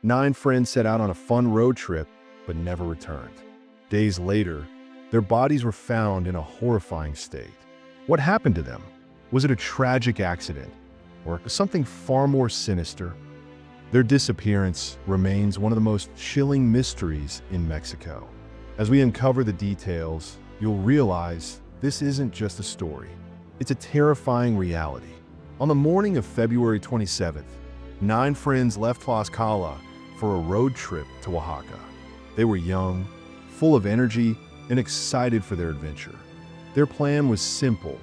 9 friends set out on a fun road trip, but never returned. Days later, their bodies were found in a horrifying state. What happened to them? Was it a tragic accident, or something far more sinister? Their disappearance remains one of the most chilling mysteries in Mexico. As we uncover the details, you'll realize this isn't just a story. It's a terrifying reality. On the morning of February 27th, 9 friends left Tlaxcala for a road trip to Oaxaca. They were young, full of energy, and excited for their adventure. Their plan was simple: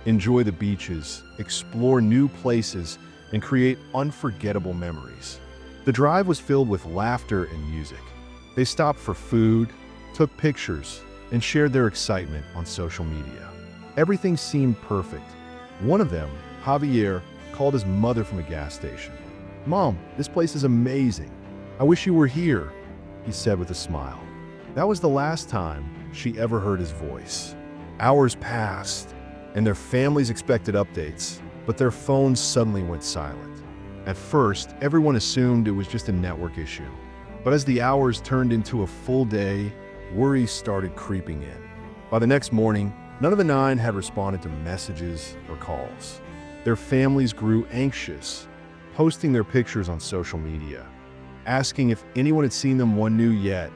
enjoy the beaches, explore new places, and create unforgettable memories. The drive was filled with laughter and music. They stopped for food, took pictures, and shared their excitement on social media. Everything seemed perfect. One of them, Javier, called his mother from a gas station. "Mom, this place is amazing. I wish you were here," he said with a smile. That was the last time she ever heard his voice. Hours passed, and their families expected updates, but their phones suddenly went silent. At first, everyone assumed it was just a network issue. But as the hours turned into a full day, worries started creeping in. By the next morning, none of the 9 had responded to messages or calls. Their families grew anxious, posting their pictures on social media, asking if anyone had seen them. One knew yet,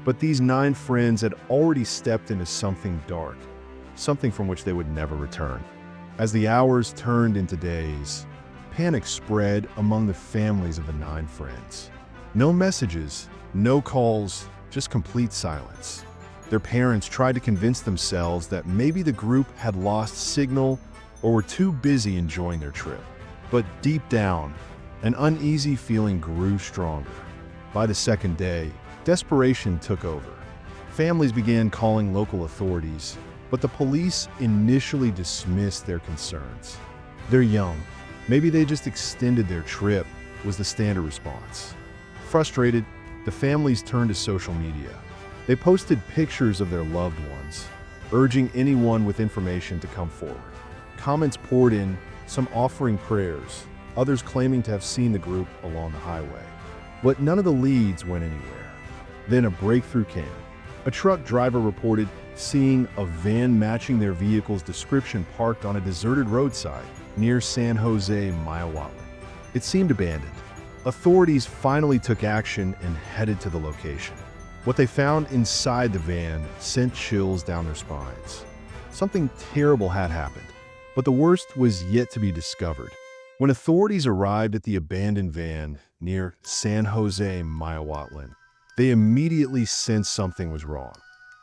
but these 9 friends had already stepped into something dark, something from which they would never return. As the hours turned into days, panic spread among the families of the 9 friends. No messages, no calls, just complete silence. Their parents tried to convince themselves that maybe the group had lost signal or were too busy enjoying their trip. But deep down, an uneasy feeling grew stronger. By the second day, desperation took over. Families began calling local authorities, but the police initially dismissed their concerns. "They're young. Maybe they just extended their trip," was the standard response. Frustrated, the families turned to social media. They posted pictures of their loved ones, urging anyone with information to come forward. Comments poured in, some offering prayers, others claiming to have seen the group along the highway. But none of the leads went anywhere. Then a breakthrough came. A truck driver reported seeing a van matching their vehicle's description parked on a deserted roadside near San Jose, Mayahuatl. It seemed abandoned. Authorities finally took action and headed to the location. What they found inside the van sent chills down their spines. Something terrible had happened, but the worst was yet to be discovered. When authorities arrived at the abandoned van near San Jose, Mayahuatl, they immediately sensed something was wrong.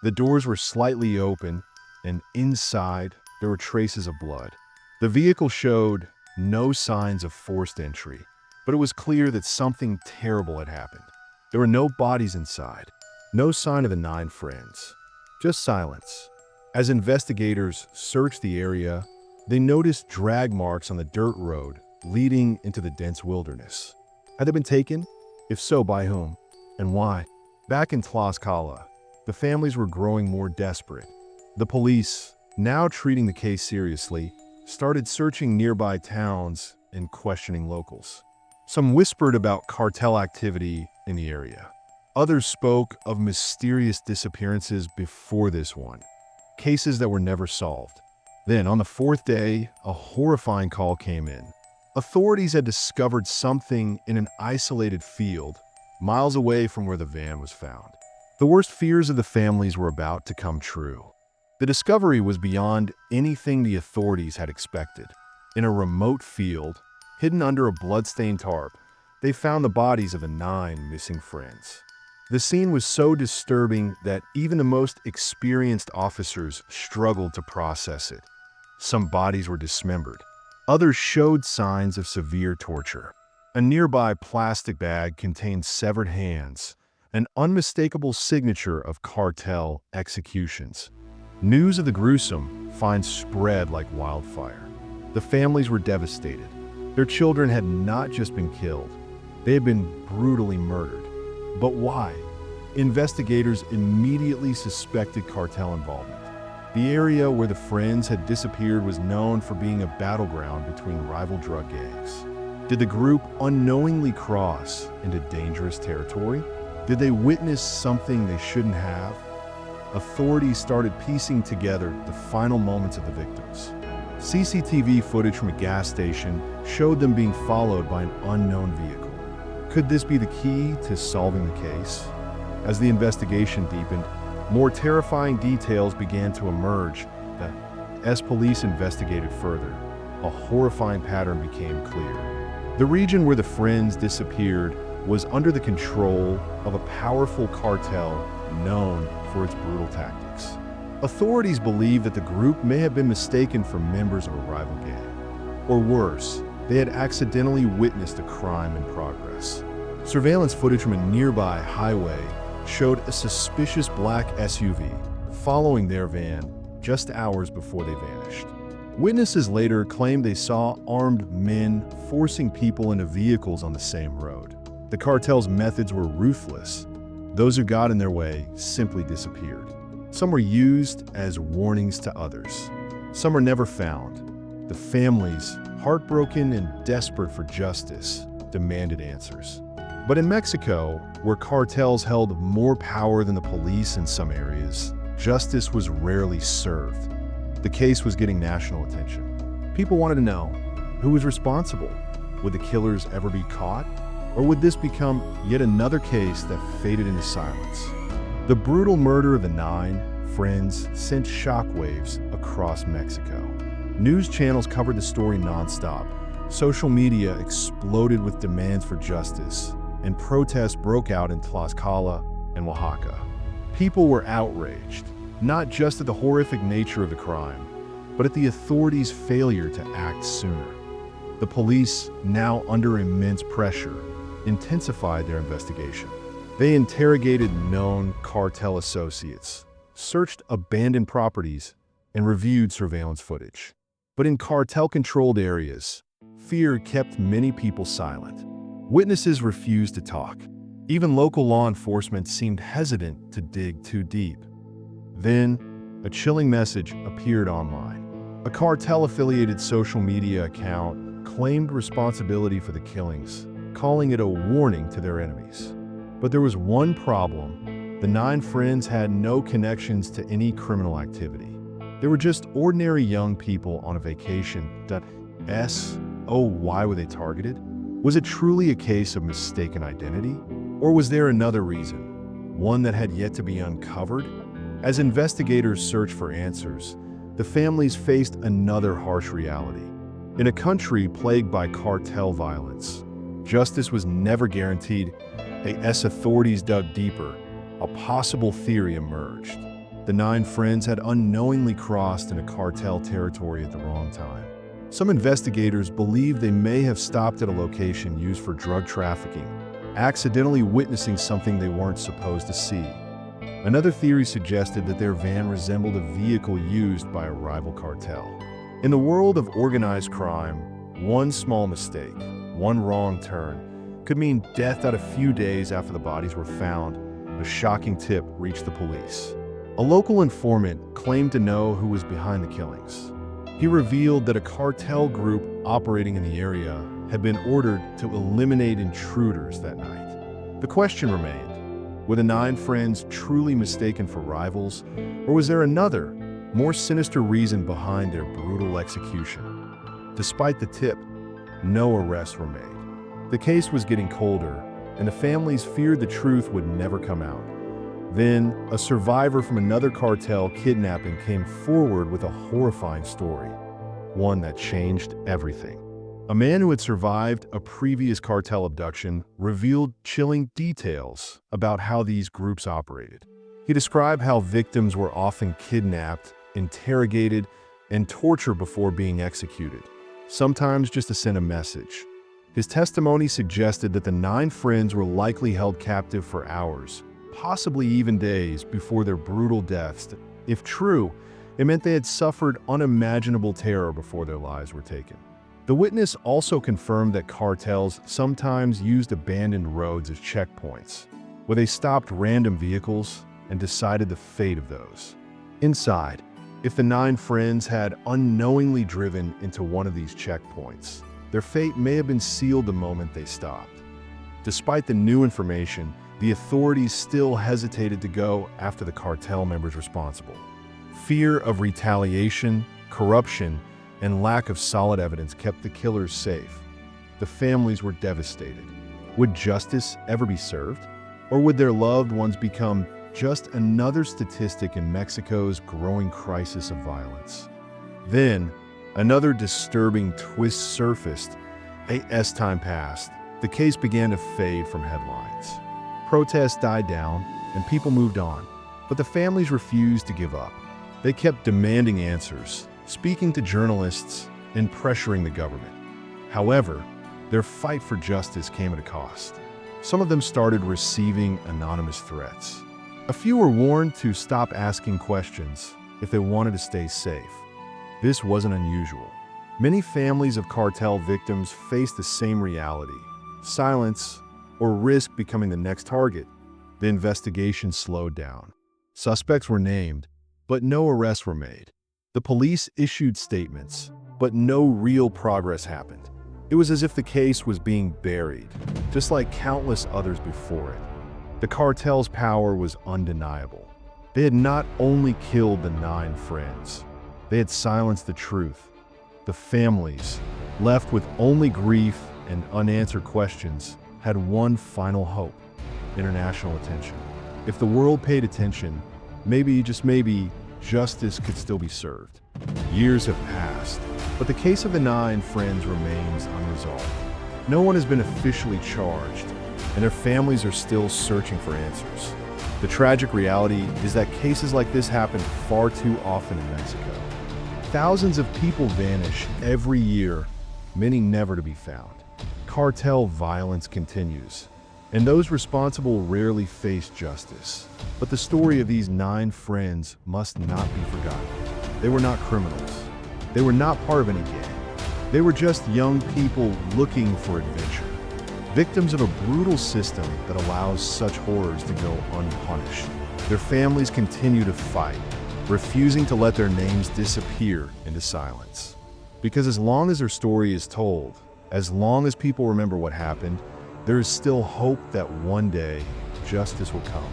The doors were slightly open, and inside there were traces of blood. The vehicle showed no signs of forced entry, but it was clear that something terrible had happened. There were no bodies inside, no sign of the 9 friends, just silence. As investigators searched the area, they noticed drag marks on the dirt road leading into the dense wilderness. Had they been taken? If so, by whom? And why? Back in Tlaxcala, the families were growing more desperate. The police, now treating the case seriously, started searching nearby towns and questioning locals. Some whispered about cartel activity in the area. Others spoke of mysterious disappearances before this one, cases that were never solved. Then, on the 4th day, a horrifying call came in. Authorities had discovered something in an isolated field, miles away from where the van was found. The worst fears of the families were about to come true. The discovery was beyond anything the authorities had expected. In a remote field, hidden under a blood-stained tarp, they found the bodies of the 9 missing friends. The scene was so disturbing that even the most experienced officers struggled to process it. Some bodies were dismembered. Others showed signs of severe torture. A nearby plastic bag contained severed hands, an unmistakable signature of cartel executions. News of the gruesome finds spread like wildfire. The families were devastated. Their children had not just been killed, they had been brutally murdered. But why? Investigators immediately suspected cartel involvement. The area where the friends had disappeared was known for being a battleground between rival drug gangs. Did the group unknowingly cross into dangerous territory? Did they witness something they shouldn't have? Authorities started piecing together the final moments of the victims. CCTV footage from a gas station showed them being followed by an unknown vehicle. Could this be the key to solving the case? As the investigation deepened, more terrifying details began to emerge. As police investigated further, a horrifying pattern became clear. The region where the friends disappeared was under the control of a powerful cartel known for its brutal tactics. Authorities believe that the group may have been mistaken for members of a rival gang. Or worse, they had accidentally witnessed a crime in progress. Surveillance footage from a nearby highway showed a suspicious black SUV following their van just hours before they vanished. Witnesses later claimed they saw armed men forcing people into vehicles on the same road. The cartel's methods were ruthless. Those who got in their way simply disappeared. Some were used as warnings to others. Some were never found. The families, heartbroken and desperate for justice, demanded answers. But in Mexico, where cartels held more power than the police in some areas, justice was rarely served. The case was getting national attention. People wanted to know who was responsible. Would the killers ever be caught? Or would this become yet another case that faded into silence? The brutal murder of the 9 friends sent shockwaves across Mexico. News channels covered the story nonstop. Social media exploded with demands for justice, and protests broke out in Tlaxcala and Oaxaca. People were outraged, not just at the horrific nature of the crime, but at the authorities' failure to act sooner. The police, now under immense pressure, intensified their investigation. They interrogated known cartel associates, searched abandoned properties, and reviewed surveillance footage. But in cartel-controlled areas, fear kept many people silent. Witnesses refused to talk. Even local law enforcement seemed hesitant to dig too deep. Then, a chilling message appeared online. A cartel-affiliated social media account claimed responsibility for the killings, calling it a warning to their enemies. But there was one problem. The 9 friends had no connections to any criminal activity. They were just ordinary young people on a vacation. Why were they targeted? Was it truly a case of mistaken identity? Or was there another reason, one that had yet to be uncovered? As investigators searched for answers, the families faced another harsh reality. In a country plagued by cartel violence, justice was never guaranteed. As authorities dug deeper, a possible theory emerged. The 9 friends had unknowingly crossed into cartel territory at the wrong time. Some investigators believe they may have stopped at a location used for drug trafficking, accidentally witnessing something they weren't supposed to see. Another theory suggested that their van resembled a vehicle used by a rival cartel. In the world of organized crime, one small mistake, one wrong turn, could mean death a few days after the bodies were found. A shocking tip reached the police. A local informant claimed to know who was behind the killings. He revealed that a cartel group operating in the area had been ordered to eliminate intruders that night. The question remained, were the 9 friends truly mistaken for rivals, or was there another, more sinister reason behind their brutal execution? Despite the tip, no arrests were made. The case was getting colder, and the families feared the truth would never come out. Then, a survivor from another cartel kidnapping came forward with a horrifying story, one that changed everything. A man who had survived a previous cartel abduction revealed chilling details about how these groups operated. He described how victims were often kidnapped, interrogated, and tortured before being executed, sometimes just to send a message. His testimony suggested that the 9 friends were likely held captive for hours, possibly even days, before their brutal deaths. If true, it meant they had suffered unimaginable terror before their lives were taken. The witness also confirmed that cartels sometimes used abandoned roads as checkpoints, where they stopped random vehicles and decided the fate of those. Inside, if the 9 friends had unknowingly driven into one of these checkpoints, Their fate may have been sealed the moment they stopped. Despite the new information, the authorities still hesitated to go after the cartel members responsible. Fear of retaliation, corruption, and lack of solid evidence kept the killers safe. The families were devastated. Would justice ever be served? Or would their loved ones become just another statistic in Mexico's growing crisis of violence? Then, another disturbing twist surfaced. As time passed, the case began to fade from headlines. Protests died down, and people moved on. But the families refused to give up. They kept demanding answers, speaking to journalists, and pressuring the government. However, their fight for justice came at a cost. Some of them started receiving anonymous threats. A few were warned to stop asking questions if they wanted to stay safe. This wasn't unusual. Many families of cartel victims faced the same reality: silence or risk becoming the next target. The investigation slowed down. Suspects were named, but no arrests were made. The police issued statements, but no real progress happened. It was as if the case was being buried, just like countless others before it. The cartel's power was undeniable. They had not only killed the 9 friends, they had silenced the truth. The families, left with only grief and unanswered questions, had one final hope: international attention. If the world paid attention, maybe, just maybe, justice could still be served. Years have passed, but the case of the 9 friends remains unresolved. No one has been officially charged, and their families are still searching for answers. The tragic reality is that cases like this happen far too often in Mexico. Thousands of people vanish every year, many never to be found. Cartel violence continues, and those responsible rarely face justice. But the story of these 9 friends must not be forgotten. They were not criminals. They were not part of any gang. They were just young people looking for adventure, victims of a brutal system that allows such horrors to go unpunished. Their families continue to fight, refusing to let their names disappear into silence. Because as long as their story is told, as long as people remember what happened, there is still hope that one day justice will come.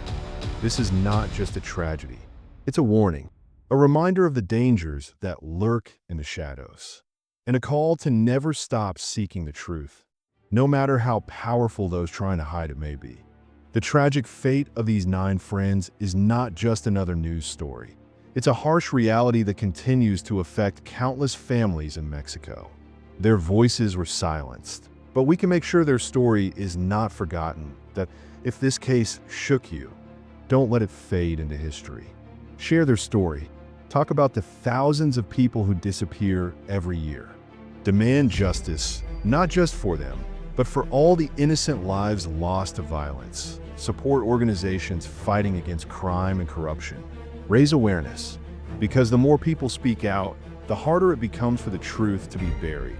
This is not just a tragedy. It's a warning, a reminder of the dangers that lurk in the shadows, and a call to never stop seeking the truth, no matter how powerful those trying to hide it may be. The tragic fate of these 9 friends is not just another news story. It's a harsh reality that continues to affect countless families in Mexico. Their voices were silenced, but we can make sure their story is not forgotten, that if this case shook you, don't let it fade into history. Share their story. Talk about the thousands of people who disappear every year. Demand justice, not just for them, but for all the innocent lives lost to violence. Support organizations fighting against crime and corruption. Raise awareness, because the more people speak out, the harder it becomes for the truth to be buried.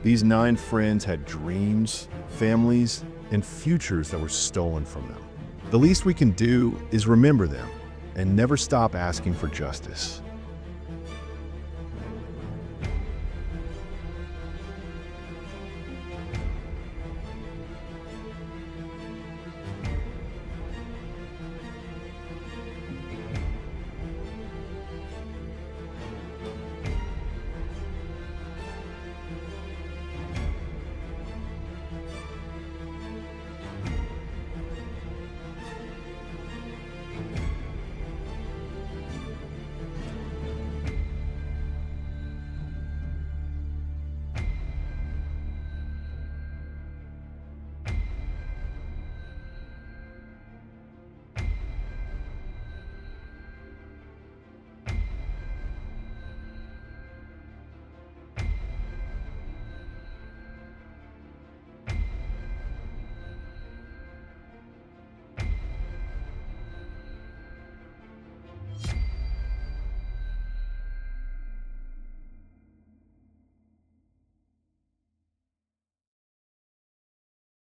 These 9 friends had dreams, families, and futures that were stolen from them. The least we can do is remember them and never stop asking for justice.